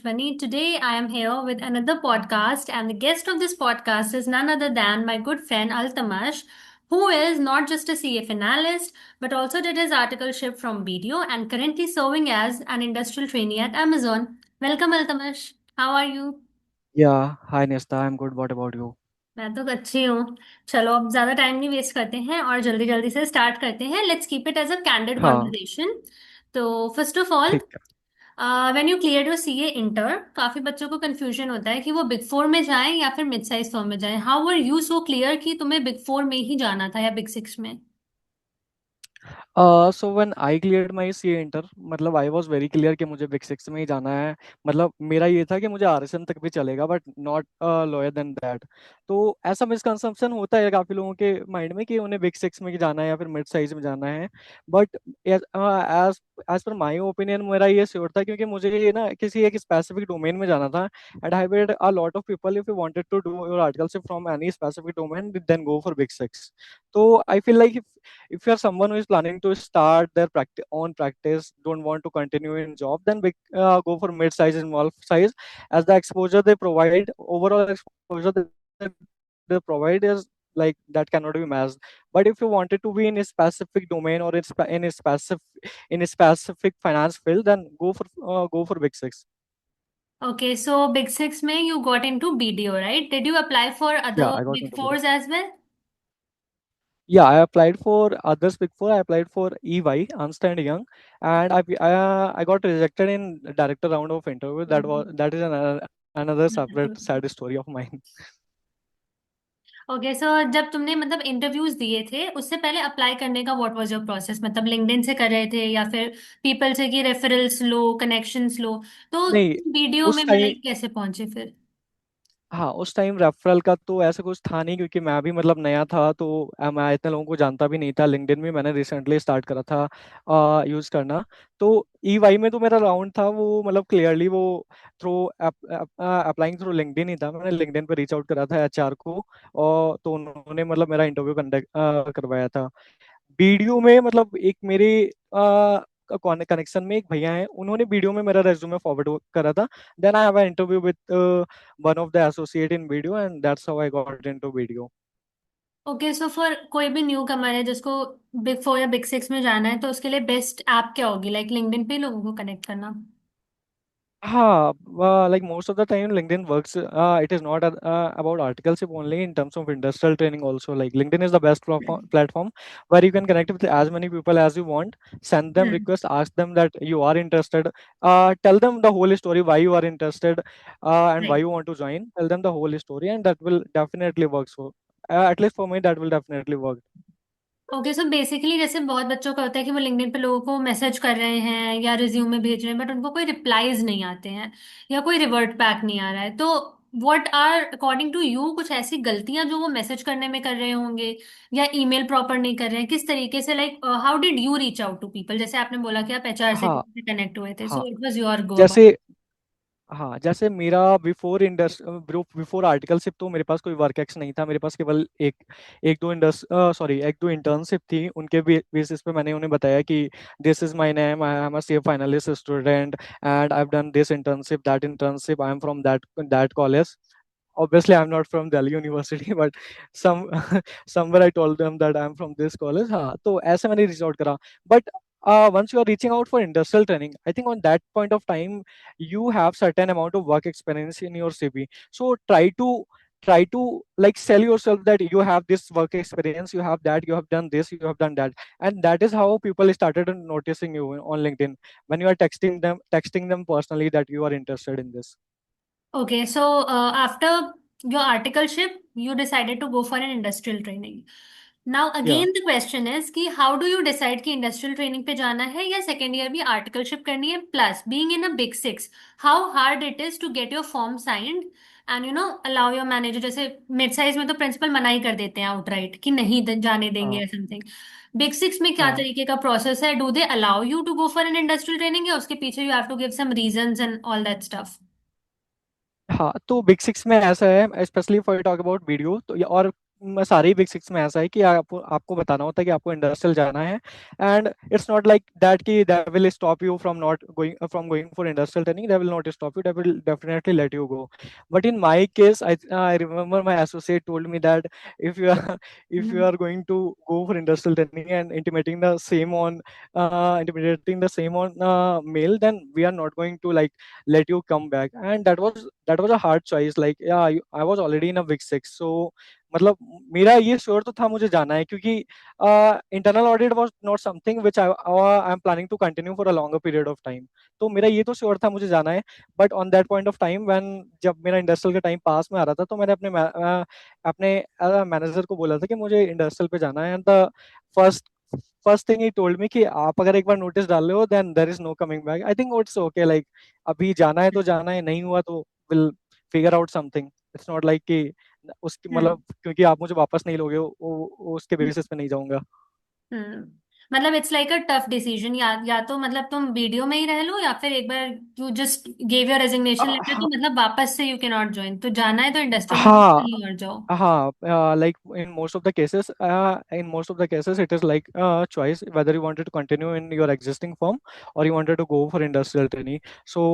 Anushwani. Today I am here with another podcast, and the guest of this podcast is none other than my good friend Altamash, who is not just a CF analyst but also did his articleship from BDO and currently serving as an industrial trainee at Amazon. Welcome, Altamash. How are you? Yeah, hi Nesta, I'm good. What about you? मैं तो अच्छी हूँ। चलो अब ज्यादा time नहीं waste करते हैं और जल्दी जल्दी से स्टार्ट करते हैं। Let's keep it as a candid हाँ, कॉन्वर्सेशन। तो फर्स्ट ऑफ ऑल, ठीक है। When you clear your CA inter, काफी बच्चों को कंफ्यूजन होता है कि वो बिग फोर में जाएं या फिर मिड साइज फर्म में जाएं। How were you so clear कि तुम्हें बिग फोर में ही जाना था या बिग सिक्स में? So when I cleared my CA inter, मतलब आई वाज वेरी क्लियर कि मुझे बिग सिक्स में ही जाना है। मतलब मेरा ये था कि मुझे आरएसएम तक भी चलेगा, but not lower than that. तो ऐसा मिसकंसेप्शन होता है काफी लोगों के माइंड में कि उन्हें बिग सिक्स में ही जाना है या फिर मिड साइज में जाना है। But as as per my opinion मेरा ये श्योर था, क्योंकि मुझे ये ना किसी एक स्पेसिफिक डोमेन में जाना था। And I heard a lot of people, if you wanted to do your articleship from any specific domain, then go for big six. So I feel like if you're someone who is planning to start their own practice, don't want to continue in job, then go for mid size and small size, as the exposure they provide, overall exposure they provide is like that cannot be matched. But if you wanted to be in a specific domain or in a specific finance field, then go for big six. Okay, so big six में you got into BDO, right? Did you apply for Yeah, other I got big into video. fours as well? Yeah, I applied for others big four. I applied for EY, Ernst and Young, and I got rejected in director round of interview. That is another separate sad story of mine. Okay, so जब तुमने मतलब interviews दिए थे उससे पहले apply करने का what was your process? मतलब लिंक्डइन से कर रहे थे या फिर पीपल से कि रेफरल्स लो, कनेक्शंस लो? तो नहीं, वीडियो में उस टाइम, मतलब कैसे पहुंचे फिर? हाँ उस टाइम रेफरल का तो ऐसा कुछ था नहीं, क्योंकि मैं भी मतलब नया था, तो मैं इतने लोगों को जानता भी नहीं था। लिंक्डइन भी मैंने रिसेंटली स्टार्ट करा था यूज करना। तो ईवाई में तो मेरा राउंड था वो, मतलब क्लियरली वो थ्रू अप्लाइंग थ्रू लिंक्डइन ही था। मैंने लिंक्डइन पे रीच आउट करा था एचआर को, और तो उन्होंने मतलब मेरा इंटरव्यू कंडक्ट करवाया था। वीडियो में मतलब एक मेरे कनेक्शन में एक भैया हैं, उन्होंने वीडियो में मेरा रेज्यूमे फॉरवर्ड करा था। Then I have a interview with one of the associate in video, and that's how I got into video. Okay, so for कोई भी न्यू कमर है जिसको बिग फोर या बिग सिक्स में जाना है तो उसके लिए बेस्ट ऐप क्या होगी? लाइक लिंक्डइन पे ही लोगों को कनेक्ट करना? हाँ, like most of the time LinkedIn works. It is not about articleship only, in terms of industrial training also. Like LinkedIn is the best platform where you can connect with as many people as you want, send them hmm. requests, ask them that you are interested, tell them the whole story why you are interested, and why right. you want to join. Tell them the whole story, and that will definitely work. So, at least for me, that will definitely work. Okay, so basically जैसे बहुत बच्चों का होता है कि वो LinkedIn पे लोगों को मैसेज कर रहे हैं या रिज्यूमे भेज रहे हैं बट उनको कोई रिप्लाईज नहीं आते हैं या कोई रिवर्ट बैक नहीं आ रहा है। तो what are according to you कुछ ऐसी गलतियां जो वो मैसेज करने में कर रहे होंगे या ईमेल प्रॉपर नहीं कर रहे हैं? किस तरीके से, like how did you reach out to people? जैसे आपने बोला कि आप एचआर से हाँ, कनेक्ट हुए थे, हाँ, so it was your go about. जैसे हाँ, जैसे मेरा बिफोर आर्टिकलशिप तो मेरे पास कोई वर्क एक्स नहीं था। मेरे पास केवल एक एक दो इंटर्नशिप थी। उनके बेसिस पे मैंने उन्हें बताया कि this is my name, I am a C finalist student, and I have done this internship, that internship, I am from that college. Obviously I'm not from Delhi University, but some somewhere I told them that I'm from this college. हाँ, तो ऐसे मैंने reach out करा। But once you are reaching out for industrial training, I think on that point of time you have certain amount of work experience in your CV. So try to like sell yourself that you have this work experience, you have that, you have done this, you have done that. And that is how people started noticing you on LinkedIn, when you are texting them personally that you are interested in this. Okay, so after your articleship, you decided to go for an industrial training. Now Yeah. again the question is कि how do you decide कि industrial training पे जाना है या second year भी articleship करनी है? Plus being in a big six, how hard it is to get your form signed and allow your manager, जैसे mid size में तो principal मना ही कर देते हैं outright कि नहीं जाने देंगे हाँ, या something. Big six में क्या हाँ, तरीके का process है? Do they allow you to go for an industrial training या उसके पीछे you have to give some reasons and all that stuff? हाँ। तो बिग सिक्स में ऐसा है, specially for talk about video, तो और सारे ही बिग सिक्स में ऐसा है कि आपको आपको बताना होता है कि आपको इंडस्ट्रियल जाना है, and it's not like that कि they will stop you from going for industrial training, they will not stop you, they will definitely let you go. But in my case, I remember my associate told me that if you are if you hmm are going to go for industrial training and intimidating the same on mail, then we are not going to like let you come back. And that was a hard choice. Like, yeah, I was already in a big six, so मतलब मेरा ये sure तो था मुझे जाना है, क्योंकि internal audit was not something which I am planning to continue for a longer period of time. तो मेरा ये तो श्योर था मुझे जाना है. But on that point of time when जब मेरा इंडस्ट्रियल का टाइम पास में आ रहा था, तो मैंने अपने मैनेजर को बोला था कि मुझे इंडस्ट्रियल पे जाना है. And the first first thing he told me कि आप अगर एक बार नोटिस डाल रहे हो, then there is no coming back. I think it's okay, like अभी जाना है तो जाना है, नहीं हुआ तो will figure out something. It's not like कि उसकी हम्म मतलब क्योंकि आप मुझे वापस नहीं लोगे, वो उसके बेसिस पे नहीं जाऊंगा. हम्म मतलब it's like a tough decision, या तो मतलब तुम वीडियो में ही रह लो, या फिर एक बार you just give your resignation letter, तो हाँ. मतलब वापस से यू कैन नॉट ज्वाइन, तो जाना है तो इंडस्ट्रियल में हाँ. कहीं और जाओ। हाँ, like in most of the cases it is like choice whether you wanted to continue in your existing firm or you wanted to go for industrial trainee. So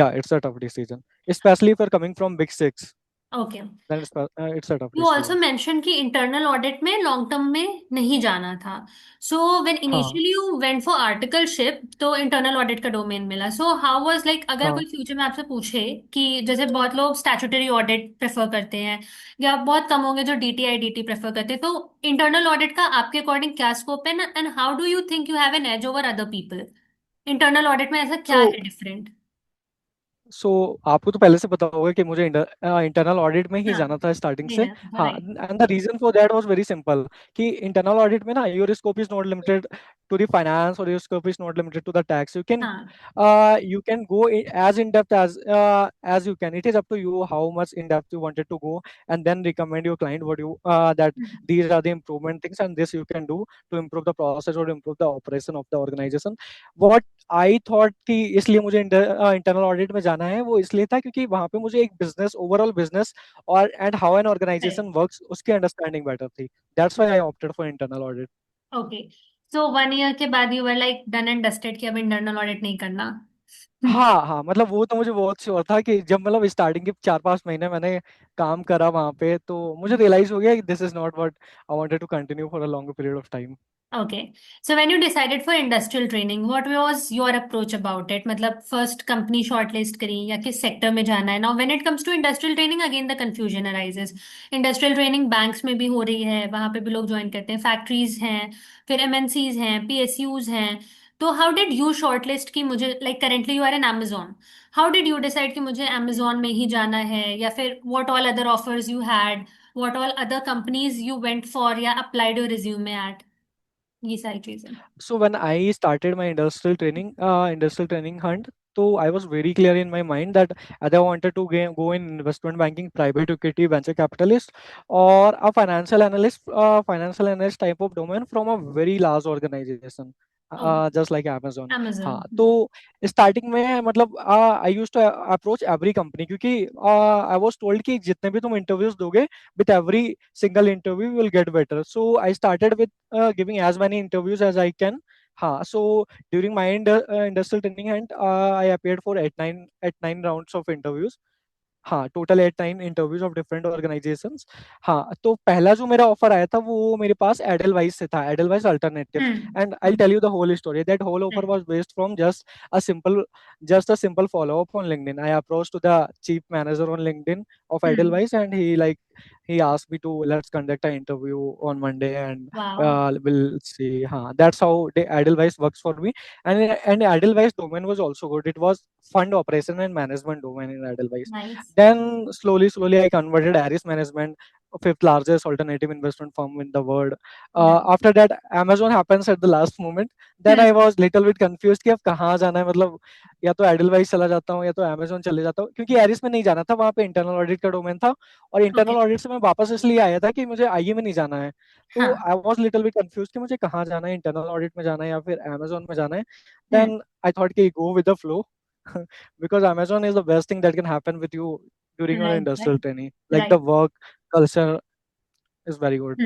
yeah, it's a tough decision, especially if you're coming from big six. Okay. Then it's a tough you also decision. Mention कि internal audit में long term में नहीं जाना था। So when हाँ. Initially you went for articleship तो internal audit का domain मिला, सो हाउ वाज लाइक, अगर हाँ. कोई फ्यूचर में आपसे पूछे कि जैसे बहुत लोग स्टैट्यूटरी ऑडिट प्रेफर करते हैं, या बहुत कम होंगे जो डीटीआई डीटी प्रेफर करते हैं, तो इंटरनल ऑडिट का आपके अकॉर्डिंग क्या स्कोप है, and how do you think you have an edge over other people? Internal audit में ऐसा क्या So है डिफरेंट? सो आपको तो पहले से पता होगा कि मुझे इंटरनल ऑडिट में ही हाँ, जाना था स्टार्टिंग नहीं से. जाना था, हाँ, right. And the reason for that was very simple कि इंटरनल ऑडिट में ना your scope is not limited to the finance, और your scope is not limited to the tax. हाँ। You can go as in depth as you can. It is up to you how much in depth you wanted to go, and then recommend your client what you that these are the improvement things, and this you can do to improve the process or improve the operation of the organization. What I thought कि इसलिए मुझे internal audit में जाना है, वो इसलिए था क्योंकि वहां पे मुझे एक बिजनेस, ओवरऑल बिजनेस और and how an organisation works, उसकी अंडरस्टैंडिंग बेटर थी. That's why I opted for internal audit. Okay. So 1 year के बाद you were like done and dusted कि अब इंटरनल ऑडिट नहीं करना। हाँ, हाँ, मतलब वो तो मुझे बहुत श्योर था कि जब मतलब स्टार्टिंग के 4-5 महीने मैंने काम करा वहां पे, तो मुझे रियलाइज हो गया कि this is not what I wanted to continue for a longer period of time. Okay. So when you decided for industrial training, what was your approach about it? मतलब first company shortlist करी या किस sector में जाना है? Now when it comes to industrial training, again the confusion arises. Industrial training banks में भी हो रही है, वहाँ पे भी लोग ज्वाइन करते हैं, factories हैं, फिर MNCs हैं, PSUs हैं. तो how did you shortlist कि मुझे, like currently you are in Amazon. How did you decide कि मुझे Amazon में ही जाना है, या फिर what all other offers you had, what all other companies you went for या applied your resume at? ये सारी चीजें। So when I started my industrial training hunt, so I was very clear in my mind that either I wanted to go in investment banking, private equity, venture capitalist, or a financial analyst type of domain from a very large organization, okay. just like Amazon. amazon। हाँ, तो starting में मतलब I used to approach every company, क्योंकि I was told कि जितने भी तुम interviews दोगे, with every single interview you will get better. So I started with giving as many interviews as I can. So during my industrial training, and I appeared for eight nine rounds of interviews. हाँ, total 8-9 interviews of different organisations. हाँ, तो पहला जो मेरा offer आया था वो मेरे पास एडलवाइस से था, Edelweiss alternatives. And I tell you the whole story. That whole offer right। Was based from just a simple follow up on LinkedIn. I approached to the chief manager on LinkedIn of hmm. Edelweiss, and he asked me to let's conduct an interview on Monday, and wow. we'll see. That's how the Edelweiss works for me. And Edelweiss domain was also good. It was fund operation and management domain in Edelweiss. Nice. Then slowly I converted Aris Management, fifth largest alternative investment firm in the world. Nice. After that, Amazon happens at the last moment. Then I was little bit confused कि अब कहाँ जाना है, मतलब या तो Edelweiss चला जाता हूँ या तो Amazon चले जाता हूँ, क्योंकि एरिस में नहीं जाना था, वहाँ पे इंटरनल ऑडिट का डोमेन था. और ओके। इंटरनल ऑडिट से मैं वापस इसलिए आया था कि मुझे आईए में नहीं जाना है. तो हाँ। I was little bit confuse कि मुझे कहाँ जाना है, इंटरनल ऑडिट में जाना है या फिर Amazon में जाना है. हम्म। Then I thought कि go with the flow. Because Amazon is the best thing that can happen with you during your right, industrial right, training. Like the right. work culture, is very good.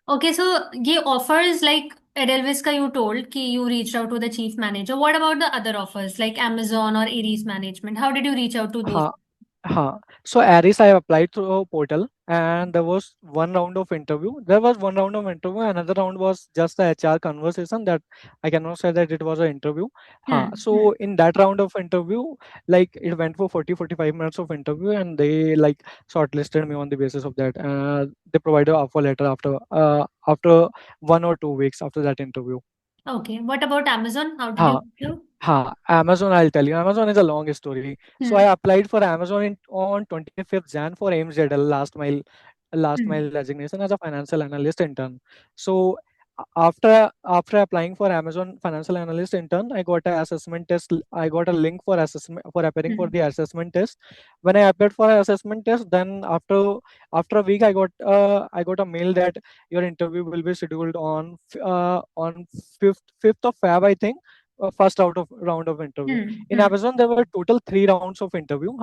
Okay so ये offers like Edelweiss का you told कि you reach out to the chief manager, what about the other offers like amazon और Aries management, how did you reach out to those? हाँ हाँ. So Aris, I applied through a portal, and there was one round of interview. There was one round of interview. Another round was just a HR conversation. That I cannot say that it was an interview. So in that round of interview, like it went for 40-45 minutes of interview, and they like shortlisted me on the basis of that. They provided an offer letter after 1 or 2 weeks after that interview. Okay what about amazon, how did you? हाँ. Amazon, I'll tell you. Amazon is a long story. So I hmm applied for Amazon on 25th Jan for AIMSZL last hmm mile resignation as a financial analyst intern. So after applying for Amazon financial analyst intern, I got a assessment test. I got a link for assessment for appearing for hmm the assessment test. When I applied for an assessment test, then after a week, I got a mail that your interview will be scheduled on fifth of Feb, I think. First out of round of interview. In hmm Amazon, there were total 3 rounds of interview.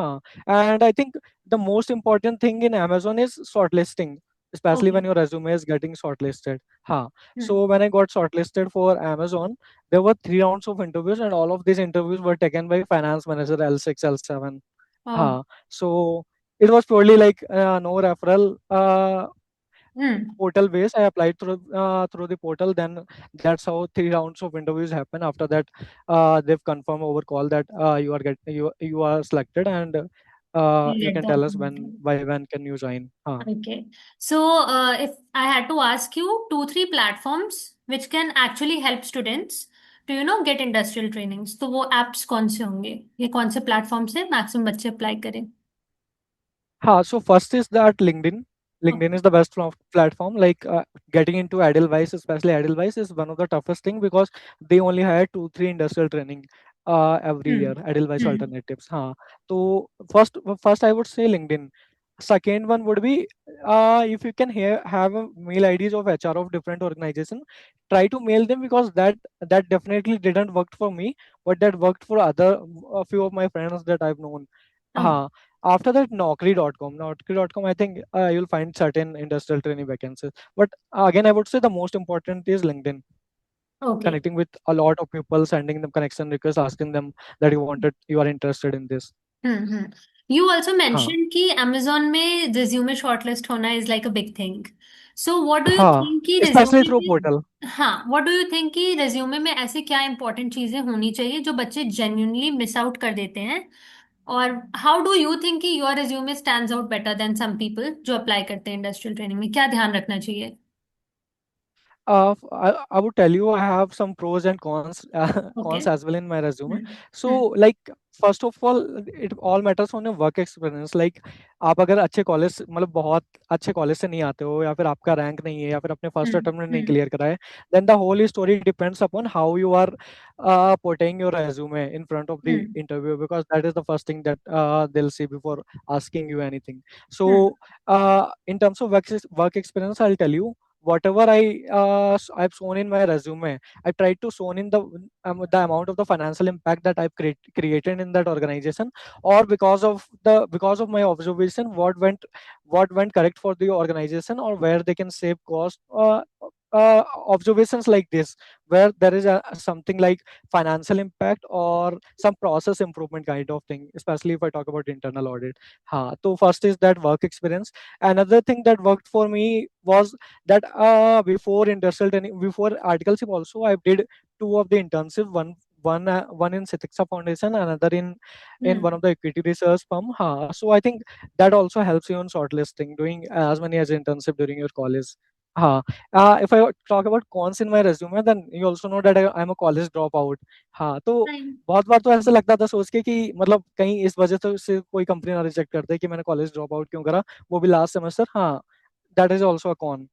And I think the most important thing in Amazon is shortlisting, especially okay when your resume is getting shortlisted. Hmm So when I got shortlisted for Amazon, there were 3 rounds of interviews, and all of these interviews were taken by finance manager L6, L7. So it was purely like no referral. Hmm Portal base. I applied through the portal. Then that's how 3 rounds of interviews happen. After that, they've confirmed over call that you are selected, and you you get can the tell us opportunity. when can you join. Okay. So, if I had to ask you two, three platforms which can actually help students to, get industrial trainings, तो वो apps कौन से होंगे? ये कौन से platform से maximum बच्चे apply करें? So first is that LinkedIn. LinkedIn Okay. is the best platform. Like getting into Edelweiss, especially Edelweiss, is one of the toughest thing because they only hire 2-3 industrial training every year. Hmm. Edelweiss Hmm. alternatives. So first I would say LinkedIn. Second one would be if you can have a mail IDs of HR of different organization, try to mail them because that definitely didn't work for me, but that worked for other a few of my friends that I've known. Okay. After that, Naukri.com, I think you'll find certain industrial training vacancies. But again, I would say the most important is LinkedIn. Okay. Connecting with a lot of people, sending them connection requests, asking them that you are interested in this. Hmm. You also हाँ mentioned कि Amazon में resume shortlist होना is like a big thing. So what do you हाँ, think कि specially resume through portal. में, हाँ, what do you think कि resume में ऐसे क्या important चीजें होनी चाहिए जो बच्चे genuinely miss out कर देते हैं? और how do you think कि your resume stands out better than some people जो apply करते हैं industrial training में, क्या ध्यान रखना चाहिए? I would tell you I have some pros and cons Okay. cons as well in my resume. Hmm So like first of all, it all matters on your work experience. Like आप अगर अच्छे college मतलब बहुत अच्छे college से नहीं आते हो या फिर आपका रैंक नहीं है या फिर अपने फर्स्ट हम्म अटेम्प्ट में नहीं हम्म क्लियर करा है, then the whole story depends upon how you are portraying your resume in front of the hmm interview, because that is the first thing that they'll see before asking you anything. Hmm So in terms of work experience, I'll tell you whatever I've shown in my resume. I tried to show in the amount of the financial impact that I've created in that organization, or because of my observation, what went correct for the organization, or where they can save cost. Observations like this, where there is something like financial impact or some process improvement kind of thing, especially if I talk about internal audit. So first is that work experience. Another thing that worked for me was that before industrial training, before articleship also, I did two of the internship, one in Sitixa Foundation, another in one hmm of the equity research firm. So I think that also helps you in shortlisting, doing as many as internship during your college. हाँ. If I talk about cons in my resume, then you also know that I'm a college dropout. तो Fine. बहुत बार तो ऐसा लगता था सोच के कि मतलब कहीं इस वजह से कोई कंपनी ना रिजेक्ट कर दे कि मैंने कॉलेज ड्रॉप आउट क्यों करा, वो भी last semester. That is also a con.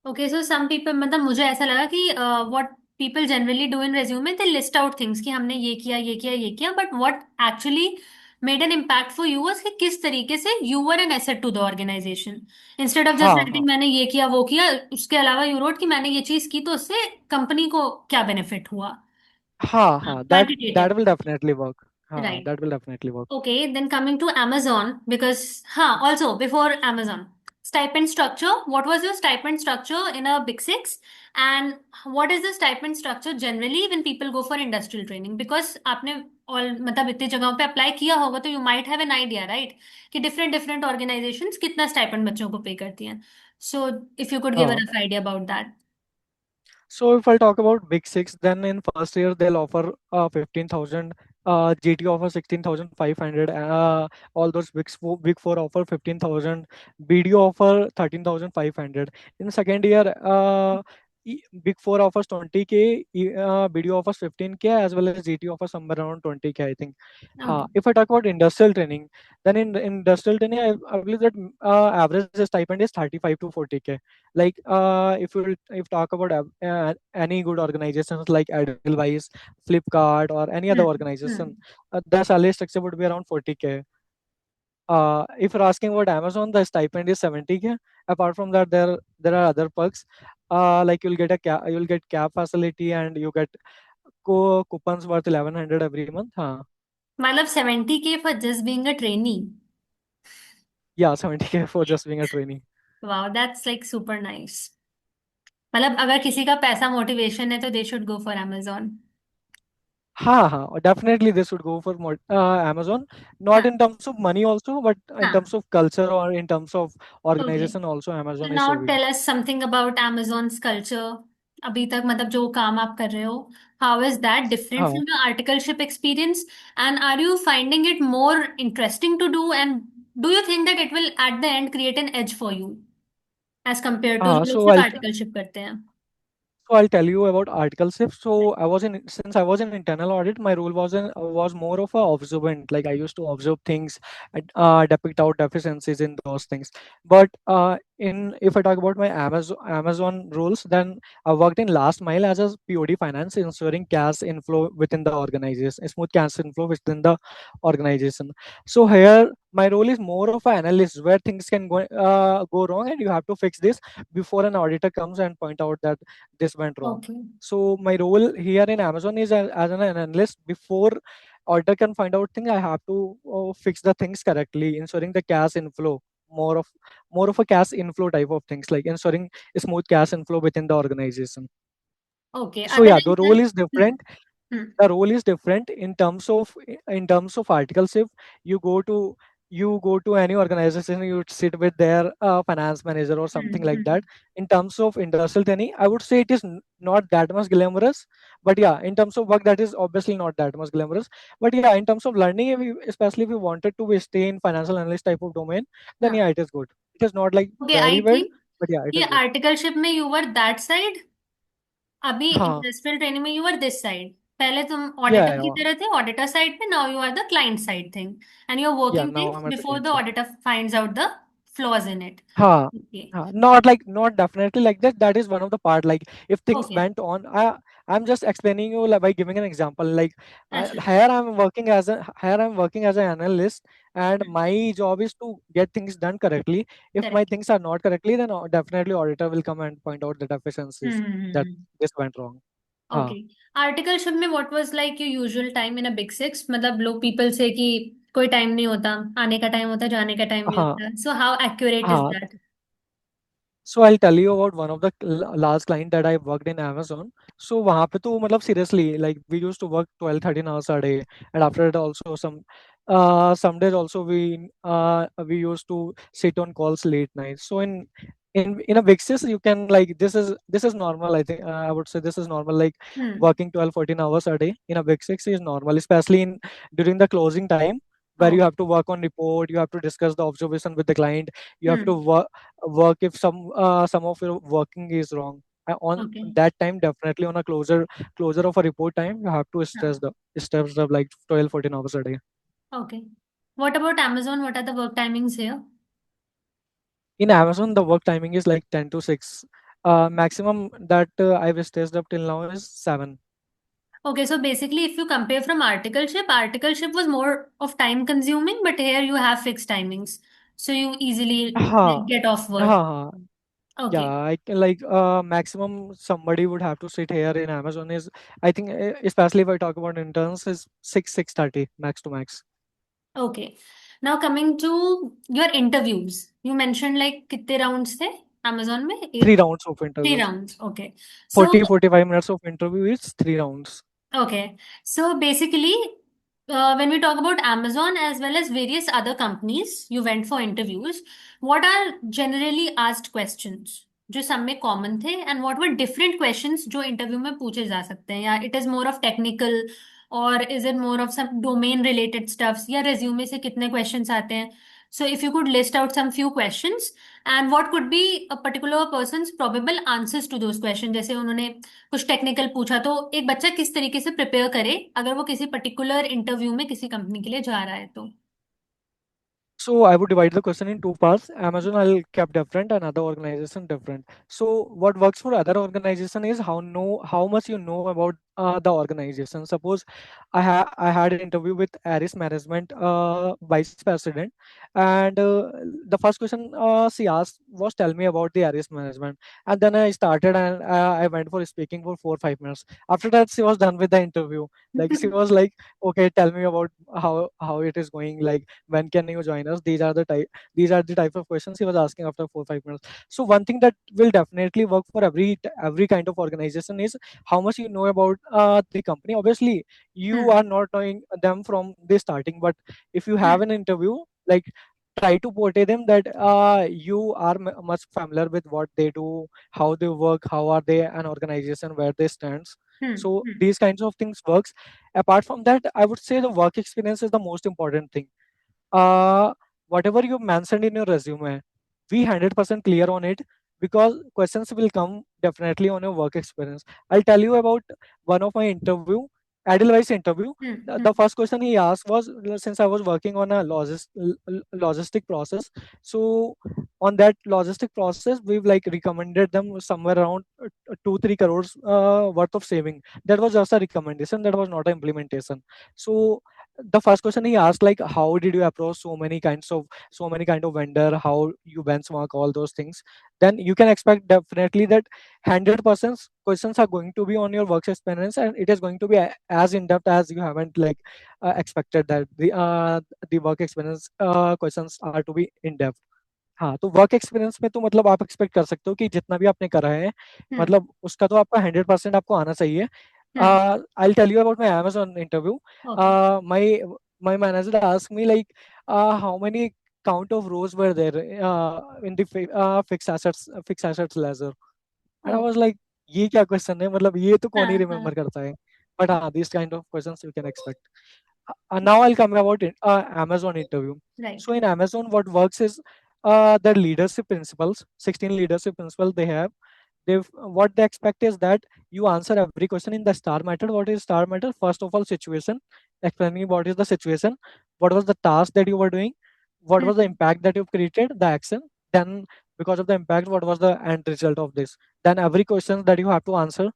Okay so some people, मतलब मुझे ऐसा लगा कि what people generally do in resume, they list out things कि हमने ये किया ये किया ये किया, but what actually made an impact for you कि किस तरीके से you were an asset to the organisation, instead of just हाँ राइटिंग हाँ मैंने ये किया वो किया, उसके अलावा यू रोट कि मैंने ये चीज की तो उससे कंपनी को क्या बेनिफिट हुआ, हाँ, that quantitative, will definitely work. हाँ, right? That will definitely work. Okay, then coming to Amazon, because, also before Amazon. stipend structure. What was your stipend structure in a Big Six? And what is the stipend structure generally when people go for industrial training? Because आपने all मतलब इतनी जगहों पे apply किया होगा तो you might have an idea, right? कि different different organizations कितना stipend बच्चों को पे करती हैं. So if you could give a हाँ. rough idea about that. So if I talk about Big Six, then in first year they'll offer 15,000. GT offer 16,500. All those Big Four offer 15,000. BDO offer 13,500. In second year, Big Four offers 20K. BDO offers 15K, as well as GT offers somewhere around 20K, I think. Okay. If I talk about industrial training, then in industrial training, I believe that average stipend is 35 to 40K. Like if talk about any good organizations like Edelweiss, Flipkart, or any other Hmm. organization, Hmm. the salary structure would be around 40K. If you're asking about Amazon, the stipend is 70K. Apart from that, there are other perks. Like you'll get cab facility, and you get coupons worth 1100 every month. मतलब 70K for just being a trainee. Yeah, 70K for just being a trainee. Wow, that's like super nice. मतलब अगर किसी का पैसा motivation है तो they should go for Amazon. Definitely they should go for more, Amazon. Not हाँ. in terms of money also, but in हाँ. terms of culture or in terms of okay. organization also, So Amazon is now serving. tell us something about Amazon's culture. अभी तक मतलब जो काम आप कर रहे हो, how is that different हाँ from your articleship experience? And are you finding it more interesting to do? And do you think that it will at the end create an edge for you as compared to हाँ जो लोग so सिर्फ I'll articleship करते हैं? So I'll tell you about articleship. So since I was in internal audit, my role was more of a observant. Like I used to observe things and depict out deficiencies in those things. But in if I talk about my Amazon roles, then I worked in last mile as a POD finance, ensuring cash inflow within the organization, smooth cash inflow within the organization. So here my role is more of an analyst, where things can go wrong, and you have to fix this before an auditor comes and point out that this went wrong. Okay. So my role here in Amazon is as an analyst. Before auditor can find out things, I have to fix the things correctly, ensuring the cash inflow. More of more of a cash inflow type of things, like ensuring smooth cash inflow within the organization. Okay. So Other yeah, the than role that, is different. hmm, The role is different in terms of articleship. You go to you go to any organization, you sit with their finance manager or something like that. hmm. In terms of industrial training, I would say it is not that much glamorous, but yeah, in terms of work, that is obviously not that much glamorous. But yeah, in terms of learning, especially if you wanted to stay in financial analyst type of domain, then हाँ. yeah, it is good. It is not like Okay, very I bad, think but yeah, it ये is good. Articleship में you were that side, अभी हाँ. Industrial training में you were this side. पहले तुम Yeah, auditor yeah, की yeah. तरह थे, ऑडिटर साइड पे. Now you are the client side thing and you are Yeah, working now थिंग्स I'm at the before client the side. Auditor finds out the flaws in it. Huh. Okay. Not definitely like that. That is one of the part. Like if things okay. went on, I'm just explaining you like by giving an example. Like अच्छा. here I'm working as an analyst, and my job is to get things done correctly. If my correct. things are not correctly, then definitely auditor will come and point out the deficiencies that hmm. this went wrong. Okay. Huh. Articleship में what was like your usual time in a big six? मतलब लोग people से कि कोई time नहीं होता, आने का टाइम होता, जाने का टाइम नहीं Huh. होता. So how accurate is Huh. That? So I'll tell you about one of the last client that I worked in Amazon. So वहाँ पे तो मतलब seriously, like we used to work 12 13 hours a day, and after that also some days also we used to sit on calls late nights. So in a big sys, you can like this is normal. I think I would say this is normal. Like hmm. working 12 14 hours a day in a big six is normal, especially in during the closing time, where you oh. have to work on report, you have to discuss the observation with the client, you have to hmm. work if some of your working is wrong. On okay. that time, definitely on a closer of a report time, you have to हाँ. stress the like 12 14 hours a day. Okay. What about Amazon? What are the work timings here? In Amazon, the work timing is like 10 to 6. Maximum that I've stressed up till now is 7. Okay, so basically, if you compare from articleship was more of time consuming, but here you have fixed timings. So you easily like, Ha, get off ha, work. ha. Yeah, Okay. I can like maximum somebody would have to sit here in Amazon is, I think, especially if I talk about interns, is 6 6:30 max to max. Okay. Now coming to your interviews, you mention like कितने rounds थे amazon में? Three एक? Rounds of three interviews. Rounds, okay. So 40-45 minutes of interview is 3 rounds. okay, so basically, when we talk about Amazon as well as various other companies you went for interviews, what are generally asked questions जो सब में common थे, and what were different questions जो interview में पूछे जा सकते हैं, या it is more of technical, और is it more of some domain related stuffs, या रेज्यूमे से कितने क्वेश्चंस आते हैं? So if you could list out some few questions and what could be a particular person's probable answers to those question, जैसे उन्होंने कुछ technical पूछा, तो एक बच्चा किस तरीके से प्रिपेयर करे अगर वो किसी पर्टिकुलर इंटरव्यू में किसी कंपनी के लिए जा रहा है तो? So I would divide the question in two parts. Amazon I'll keep different and other organization different. So what works for other organization is how much you know about the organization. Suppose I had an interview with Aris Management Vice President, and the first question she asked was tell me about the Aris Management, and then I started and I went for speaking for 4 or 5 minutes. After that she was done with the interview. Like she was like, okay, tell me about how it is going. Like when can you join us, these are the type of questions he was asking after 4 or 5 minutes. So one thing that will definitely work for every kind of organization is how much you know about the company. Obviously you Hmm. are not knowing them from the starting, but if you have an interview, like try to portray them that you are much familiar with what they do, how they work, how are they an organization, where they stands. Hmm. So Hmm. these kinds of things works. Apart from that, I would say the work experience is the most important thing. uh, Whatever you mentioned in your resume, be 100% clear on it, because questions will come definitely on your work experience. I'll tell you about one of my interview, Edelweiss interview. Hmm. The Hmm. first question he asked was, since I was working on a logistic process, so on that logistic process, we've like recommended them somewhere around 2-3 crores worth of saving. That was just a recommendation. That was not an implementation. So the first question he asked, like how did you approach so many kind of vendor, how you benchmark all those things. Then you can expect definitely that 100% questions are going to be on your work experience, and it is going to be as in depth as you haven't like expected that the work experience questions are to be in depth. हाँ, तो work experience में तो मतलब आप expect कर सकते हो कि जितना भी आपने करा है, Hmm. मतलब उसका तो आपका 100% आपको आना चाहिए. Hmm. I'll tell you about my Amazon interview. Okay. My manager asked me like, how many count of rows were there in the fixed assets ledger, and I Oh. was like, ये क्या question है, मतलब ये तो कौन ही हाँ, हाँ. Remember करता है. But हाँ, these kind of questions you can expect. Now I'll come about it, Amazon interview. Right. So in Amazon, what works is the leadership principles, 16 leadership principles they have. What they expect is that you answer every question in the star method. What is star method? First of all, situation, explaining what is the situation, what was the task that you were doing, what was the Hmm. impact that you created, the action. Then because of the impact, what was the end result of this? Then every question that you have to answer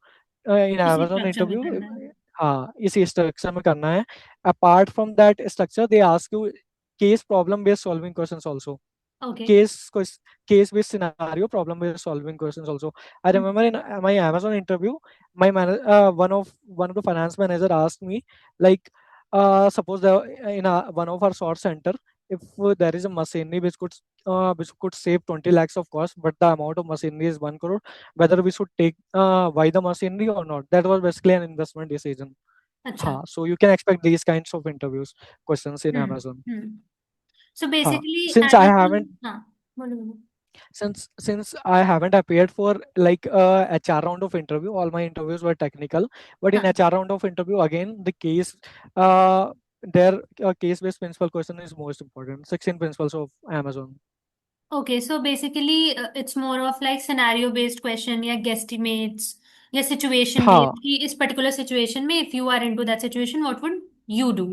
in इसी Amazon structure में interview. करना है. हाँ, इसी structure में करना है. Apart from that structure, they ask you case problem based solving questions also. Okay. case ques- Case based scenario, problem based solving questions also. I remember in my Amazon interview, one of the finance manager asked me like, suppose in one of our source center, if there is a machinery which could save 20 lakhs of cost, but the amount of machinery is 1 crore, whether we should take buy the machinery or not. That was basically an investment decision. अच्छा. हाँ, so you can expect these kinds of interviews questions in hmm. Amazon. हम्म. सो हाँ, basically since I amazon. haven't हाँ, बोलो बोलो. since I haven't appeared for like HR round of interview, all my interviews were technical. But in हाँ. HR round of interview, again the case, uh, their case-based principal question is most important. 16 principles of Amazon. Okay, so basically, it's more of like scenario based question या guesstimates या situation हाँ based कि इस particular situation में if you are into that situation what would you do?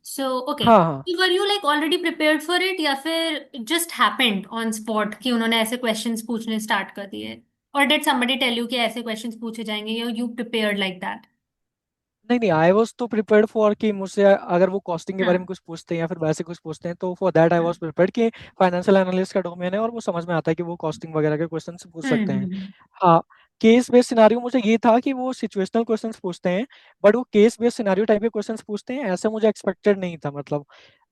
So okay, हाँ हाँ. so were you like already prepared for it या फिर it just happened on spot कि उन्होंने ऐसे questions पूछने start कर दिए? Or did somebody tell you कि ऐसे questions पूछे जाएंगे या you prepared like that? नहीं नहीं, आई वॉज तो प्रिपेयर्ड फॉर कि मुझसे अगर वो कॉस्टिंग के बारे में हाँ. कुछ पूछते हैं या फिर वैसे कुछ पूछते हैं, तो फॉर दैट आई वॉज हाँ. प्रिपेयर्ड कि फाइनेंशियल एनालिस्ट का डोमेन है और वो समझ में आता है कि वो कॉस्टिंग वगैरह के क्वेश्चन पूछ सकते हैं. हम्म. हाँ. केस बेस्ड सिनारियो मुझे ये था कि वो सिचुएशनल क्वेश्चंस पूछते हैं, बट वो केस बेस्ड सिनारियो टाइप के क्वेश्चंस पूछते हैं, ऐसा मुझे एक्सपेक्टेड नहीं था मतलब।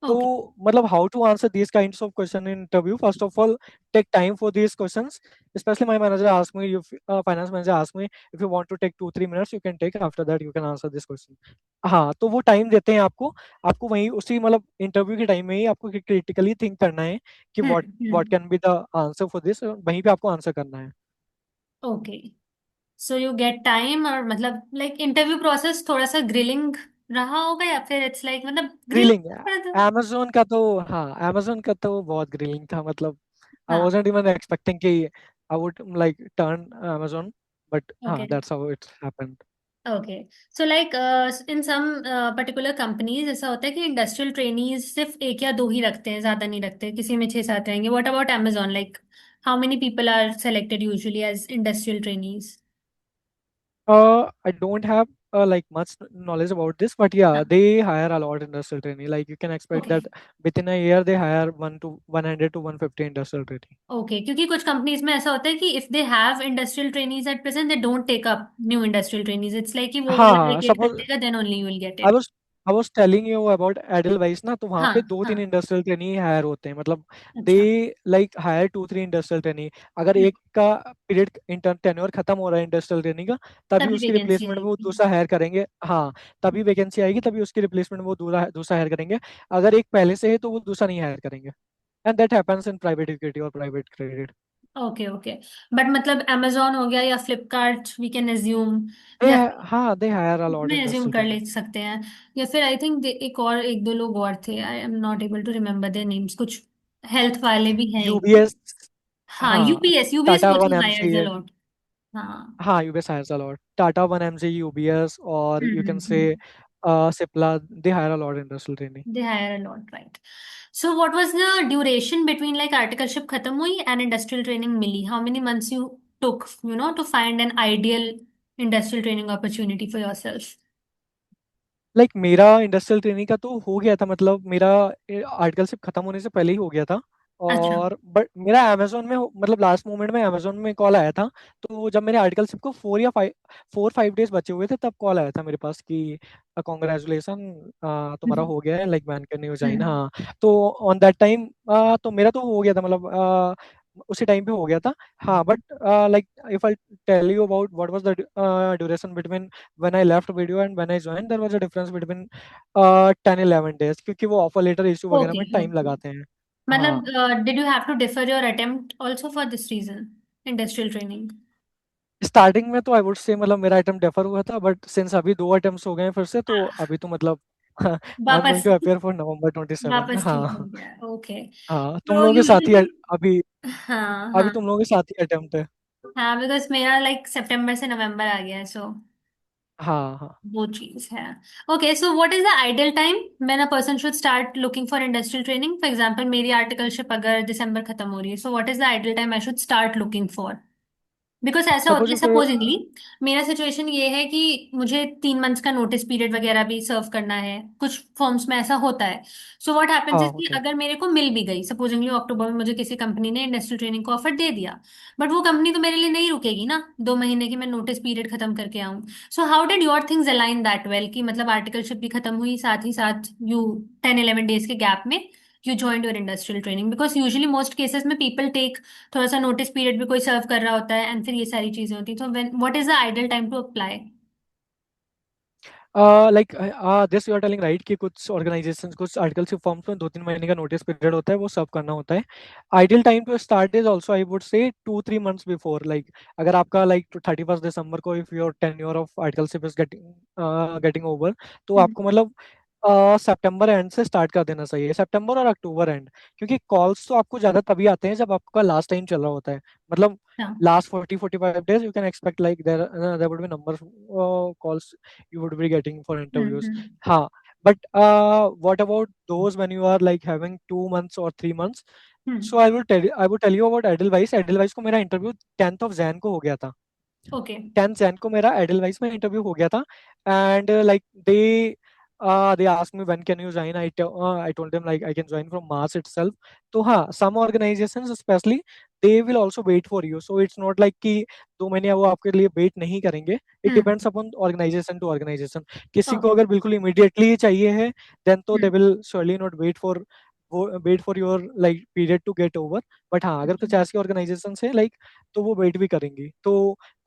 तो ओके। मतलब how to answer these kinds of question in interview, first of all take time for these questions, especially my manager asked me, if finance manager asked me, if you want to take 2-3 minutes you can take, after that you can answer this question। हाँ, तो वो time देते हैं आपको, आपको वहीं उसी मतलब इंटरव्यू के टाइम में ही आपको क्रिटिकली थिंक करना है कि what what hmm. Can be the answer for this, वहीं पे आपको आंसर करना है। Okay, so you get time, और मतलब लाइक इंटरव्यू प्रोसेस थोड़ा सा ग्रिलिंग रहा होगा, या फिर इट्स लाइक मतलब ग्रिलिंग, ग्रिलिंग। amazon का तो, हाँ amazon का तो बहुत ग्रिलिंग था मतलब। I हाँ। wasn't even expecting कि I would like turn Amazon, but okay. that's how it happened। Okay, so like in some particular companies ऐसा होता है कि इंडस्ट्रियल ट्रेनीज सिर्फ एक या दो ही रखते हैं, ज्यादा नहीं रखते, किसी में छह सात रहेंगे। What about Amazon, like how many people are selected usually as industrial trainees? I don't have like much knowledge about this, but yeah, they hire a lot industrial trainee. Like you can expect okay. that within a year they hire 100 to 150 industrial trainee। Okay, क्योंकि कुछ कंपनीज में ऐसा होता है कि if they have industrial trainees at present they don't take up new industrial trainees, it's like कि वो हाँ वाला हाँ, वेकेट कर सपोज देगा, then only you will get I it. Was I was telling you about Edelweiss ना, तो वहां हाँ। पे दो हाँ। तीन इंडस्ट्रियल ट्रेनी हायर होते हैं मतलब। दे अच्छा। Like hire 2-3 industrial trainee. अगर हम्म, एक का पीरियड इंटर टेन्योर खत्म हो रहा है इंडस्ट्रियल ट्रेनी का, तभी तभी उसकी वैकेंसी रिप्लेसमेंट में वो आएगी। दूसरा हायर करेंगे। हाँ, तभी वैकेंसी आएगी, तभी उसकी रिप्लेसमेंट में वो दूसरा दूसरा हायर करेंगे। अगर एक पहले से है तो वो दूसरा नहीं हायर करेंगे। And that happens in private equity और private credit. Okay. Okay, but मतलब Amazon हो गया या Flipkart, we can assume, they या हाँ, दे हायर अ लॉट में एज्यूम इंडस्ट्रियल कर ट्रेनी। ले सकते हैं, या फिर आई थिंक एक और एक दो लोग और थे, I am not able to remember their names, कुछ हेल्थ वाले भी हैं एक दो। यूबीएस, हाँ, हाँ, UPS Tata one also MC hires a है। लॉट। हाँ। हाँ, UBS hires a lot, Tata one MC, UBS, और you can say hmm. Cipla, they hire a lot industrial trainee. They hire a lot, right? So what was the duration between like articleship खत्म हुई and industrial training मिली? How many months you took to find an ideal industrial training opportunity for yourself? Like मेरा industrial training का तो हो गया था, मतलब मेरा आर्टिकलशिप खत्म होने से पहले ही हो गया था। अच्छा। और बट मेरा अमेजोन में मतलब लास्ट मोमेंट में अमेजोन में कॉल आया था। तो जब मेरे आर्टिकलशिप को 4 या 5 डेज बचे हुए थे, तब कॉल आया था मेरे पास कि कॉन्ग्रेचुलेसन, तुम्हारा हम्म। हो गया है, like man can you join. Hmm. हाँ, तो ऑन दैट टाइम तो मेरा तो हो गया था मतलब, उसी टाइम पे हो गया था। हाँ, but like if I tell you about what was the duration between when I left video and when I joined, there was a difference between 10-11 days, क्योंकि वो ऑफर लेटर इशू वगैरह ओके। में time okay, लगाते हैं। हाँ, मतलब did you have to defer your attempt also for this reason, industrial training? Starting में तो आई वुड से मतलब मेरा आइटम डेफर हुआ था, बट सिंस अभी 2 अटेम्प्ट्स हो गए हैं फिर से, तो अभी तो मतलब आई एम गोइंग वापस टू अपियर फॉर November 27। वापस ठीक हो हाँ गया, ओके। हाँ, तुम तो लोगों के साथ ही यूजुअली, अभी हाँ अभी हाँ तुम लोगों के साथ ही अटेम्प्ट है। हाँ, बिकॉज मेरा लाइक सितंबर से नवंबर आ गया है, सो हाँ हाँ। वो चीज है। Okay, so what is the ideal time when a person should start looking for industrial training? For example मेरी आर्टिकलशिप अगर दिसंबर खत्म हो रही है, so what is the ideal time I should start looking for? Because ऐसा होता suppose है, if supposedly मेरा सिचुएशन ये है कि मुझे 3 मंथ्स का नोटिस पीरियड वगैरह भी सर्व करना है, कुछ फॉर्म्स में ऐसा होता है। सो व्हाट हैपेंस हाँ इज कि होता है। अगर मेरे को मिल भी गई, सपोजिंगली अक्टूबर में मुझे किसी कंपनी ने इंडस्ट्रियल ट्रेनिंग का ऑफर दे दिया, बट वो कंपनी तो मेरे लिए नहीं रुकेगी ना 2 महीने की मैं नोटिस पीरियड खत्म करके आऊँ। So how did your things align that well कि मतलब आर्टिकलशिप भी खत्म हुई, साथ ही साथ यू 10-11 डेज के गैप में you joined your industrial training? Because usually most cases में पीपल टेक थोड़ा सा नोटिस पीरियड भी कोई सर्व कर रहा होता है, एंड फिर ये सारी चीजें होती हैं, तो when what is the ideal time to apply? Like this you are telling right कि कुछ ऑर्गेनाइजेशन, कुछ आर्टिकलशिप फॉर्म्स में 2-3 महीने का नोटिस पीरियड होता है, वो सर्व करना होता है। Ideal time to start is also I would say 2-3 months before. Like अगर आपका लाइक 31 दिसंबर को if your tenure of articleship is getting over, तो हम्म। आपको मतलब सितंबर एंड से स्टार्ट कर देना चाहिए, सितंबर और अक्टूबर एंड। क्योंकि कॉल्स तो आपको ज्यादा तभी आते हैं जब आपका लास्ट टाइम चल रहा होता है, मतलब हाँ। Last 40-45 days you can expect like there would be number of calls you would be getting for interviews। हम्म। हाँ, but what about those when you are like having 2 months or 3 months? Hmm. So I would tell you about Edelweiss। Edelweiss को मेरा interview 10th of Jan को हो गया था। Okay. 10th Jan को मेरा Edelweiss में इंटरव्यू हो गया था। And like they asked me when can you join। I told them like I can join from March itself। तो हाँ, some organizations especially they will also wait for you, so it's not like कि 2 महीने वो आपके लिए wait नहीं करेंगे। It hmm. Depends upon organisation to organisation. किसी को ओके। अगर बिल्कुल इमीडिएटली ही चाहिए है, देन तो they hmm. Will surely not wait for your like period to get over. But हाँ, अगर कुछ ऐसी ऑर्गेनाइजेशन है लाइक, तो वो वेट भी करेंगी। तो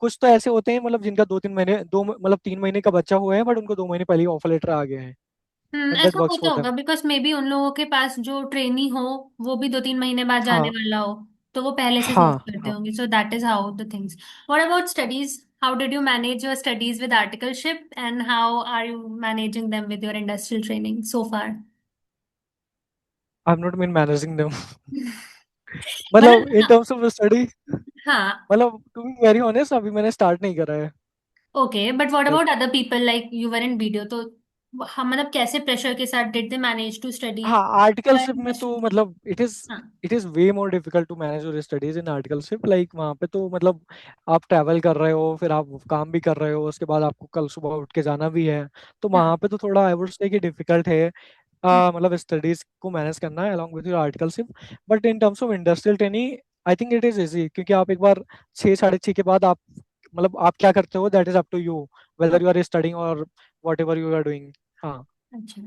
कुछ तो ऐसे होते हैं मतलब जिनका 2-3 महीने, दो मतलब 3 महीने का बच्चा हुआ है बट उनको 2 महीने पहले ही ऑफर लेटर आ गया है, एंड दैट ऐसा वर्क्स होता फॉर होगा देम। बिकॉज मे बी उन लोगों के पास जो ट्रेनी हो वो भी 2-3 महीने बाद जाने हाँ वाला हो, तो वो पहले से सोच हाँ करते हाँ। होंगे। So that is how the things. What about studies? How did you manage your studies with articleship and how are you managing them with your industrial training so far? I am not mean managing them. मतलब मतलब इन हाँ। Terms of study, हाँ। मतलब to be very honest अभी मैंने start नहीं करा है। Okay, but what like about other people like you were in video, तो हम मतलब कैसे प्रेशर के साथ did they manage to study हाँ, आर्टिकलशिप में इंडस्ट्रियल तो ट्रेनिंग? मतलब हाँ। It is way more difficult to manage your studies in articleship. Like वहाँ पे तो मतलब आप ट्रैवल कर रहे हो, फिर आप काम भी कर रहे हो, उसके बाद आपको कल सुबह उठ के जाना भी है। तो हम्म। वहाँ पे तो थोड़ा आई वुड से कि डिफिकल्ट है हम्म। मतलब स्टडीज को मैनेज करना है along with your articleship. But in terms of industrial training I think it is easy, क्योंकि आप एक बार 6 साढ़े 6 के बाद आप मतलब आप क्या करते हो that is up to you, whether you are studying or what you are doing. हाँ अच्छा।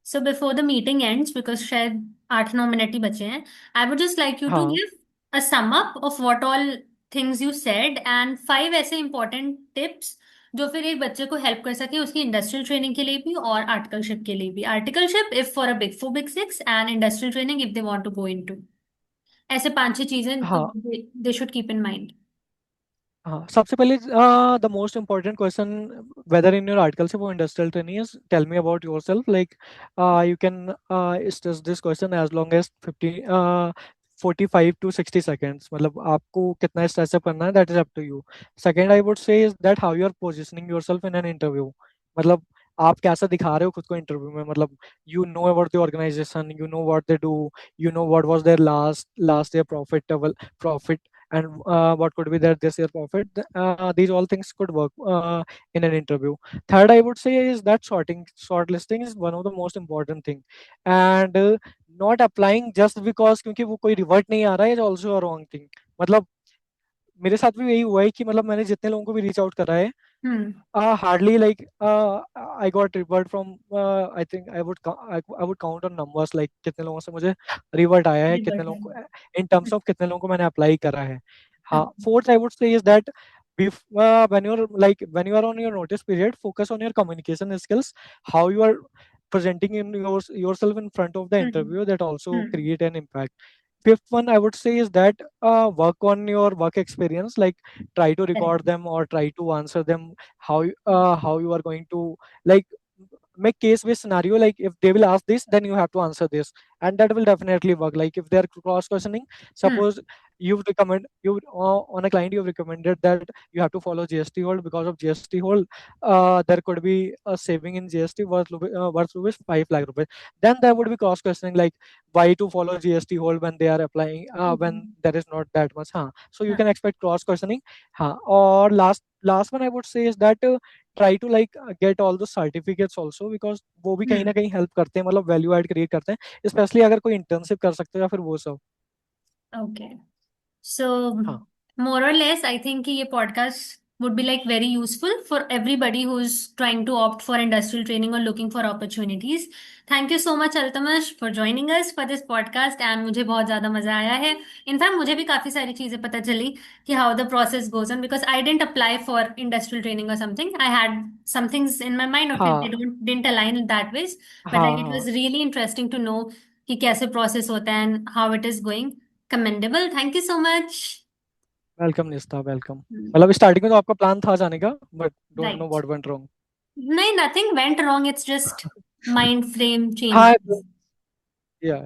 So before the meeting ends, because शायद 8-9 मिनट ही बचे हैं, I would just like you to हाँ give a sum up of what all things you said and 5 ऐसे important tips जो फिर एक बच्चे को हेल्प कर सके उसकी इंडस्ट्रियल ट्रेनिंग के लिए भी और आर्टिकलशिप के लिए भी। Articleship if for a big 4 big 6 and industrial training if they want to go into. ऐसे 5-6 चीजें तो हाँ they should keep in mind. हाँ। सबसे पहले the most important question whether in your articleship or industrial training is tell me about yourself. Like you can stress this question as long as 45 to 60 seconds। मतलब आपको कितना stretch up करना है that is up to you. Second I would say is that how you are positioning yourself in an interview. मतलब आप कैसा दिखा रहे हो खुद को इंटरव्यू में। मतलब you know about the organisation, you know what they do, you know what was their last year profit, and what could be their this year profit. These all things could work in an interview. Third, I would say is that shortlisting is one of the most important thing, and not applying just because क्योंकि वो कोई revert नहीं आ रहा है is also a wrong thing। मतलब मेरे साथ भी यही हुआ है कि मतलब मैंने जितने लोगों को भी रीच आउट करा है, हम्म। hardly like I got revert from I think I would count on numbers like कितने लोगों से मुझे रिवर्ट आया है, कितने रिवर्ट लोगों है। को इन टर्म्स ऑफ कितने लोगों को मैंने अप्लाई करा है। हाँ, Okay. Fourth I would say is that when you are on your notice period, focus on your communication skills, how you are presenting in yourself in front of the hmm. interview, that also hmm. create an impact। Fifth one I would say is that work on your work experience, like try to record Correct. them or try to answer them how you are going to like make case based scenario, like if they will ask this then you have to answer this, and that will definitely work. Like if they are cross questioning, hmm. suppose you on a client you've recommended that you have to follow GST hold, because of GST hold there could be a saving in GST worth rupees 5 lakh rupees, then there would be cross questioning like why to follow GST hold when they are applying when hmm. there is not that much, huh? So you हाँ। can expect cross questioning, huh? Or last one I would say is that try to like get all the certificates also, because वो भी कहीं हम्म। ना कहीं help करते हैं, मतलब value add create करते हैं, स्पेशली अगर कोई इंटर्नशिप कर सकते हो या फिर वो सब। ओके। सो हाँ more or less, I think कि ये podcast would be like very useful for everybody who's trying to opt for industrial training or looking for opportunities. Thank you so much, Altamash, for joining us for this podcast. And मुझे बहुत ज़्यादा मज़ा आया है। In fact मुझे भी काफ़ी सारी चीज़ें पता चली कि how the process goes on, because I didn't apply for industrial training or something. I had some things in my mind, okay, they हाँ didn't align in that ways. But हाँ like it was हाँ। really interesting to know कि कैसे process होता है and how it is going. Commendable. Thank you so much. Welcome Nista, welcome. मतलब starting में तो आपका प्लान था जाने का, but don't know Right. What went wrong. No, nothing went wrong. It's just mind frame हाँ changes. या